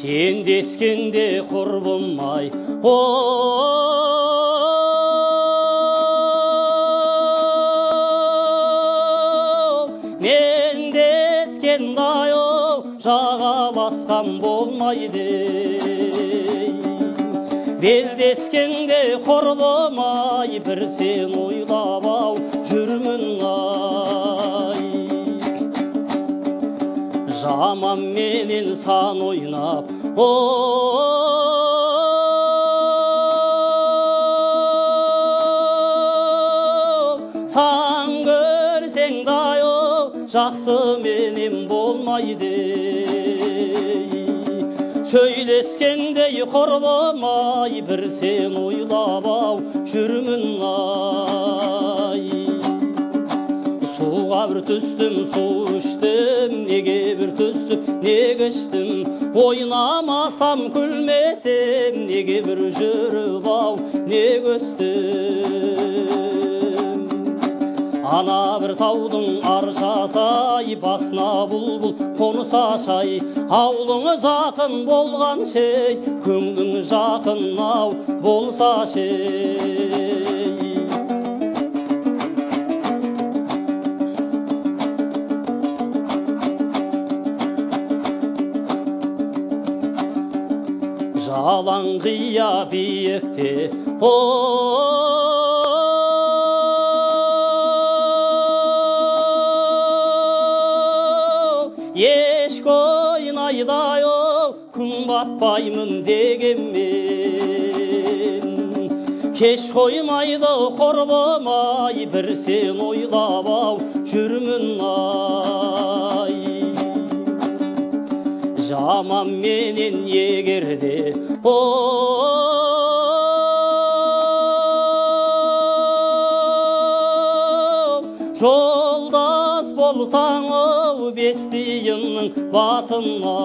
Sen deskende құрбым ай, мен дескенде ай, жағаласқан болмайды. Белдескенде құрбым ай, бір сен ойлап ау жүрмін ай. Жаман менен сан ойнап, сан көрсең дайо, жақсы менен болмайды. Сөйлескендей құрбым ай, бір сен ойлап ау жүрмін ай. Суға бір түстім, су іштім, неге бір түсіп, неге іштім. Ойнамасам, күлмесем, неге бір жүріп ау, неге өстім. Ана бір таудың аршасай, басына бұлбұл қонса шай. Аулыңы жақын болған шей, көңлің жақын ау болса шей. Жалаң қия биікте, ешкі ойнайдай, күн батпаймын дегенмен. Кеш қоймайды құрбым ай, бір сен ойлап ау жүрмін ай. Жаман менен егерде, жолдас болсаң бес тиынның басына.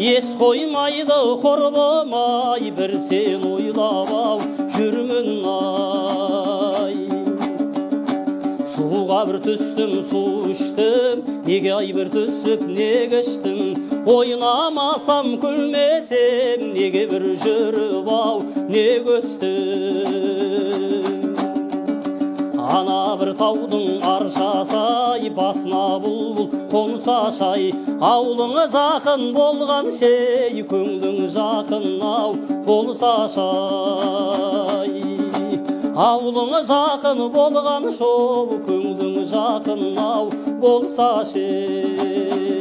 Ес қоймайды құрбым ай, бір сен ойлап ау жүрмін ай. Суға бір түстім, су іштім, неге ай бір түсіп, неге іштім. Ойнамасам, күлмесем, неге бір жүріп ау, неге өстім. Ана бір таудың аршасай, басына бұлбұл қонса шай. Аулыңы жақын болған шей, көңлің жақын ау болса шай. Аулыңы жақын болған шоу, көңлің жақын ау болса шей.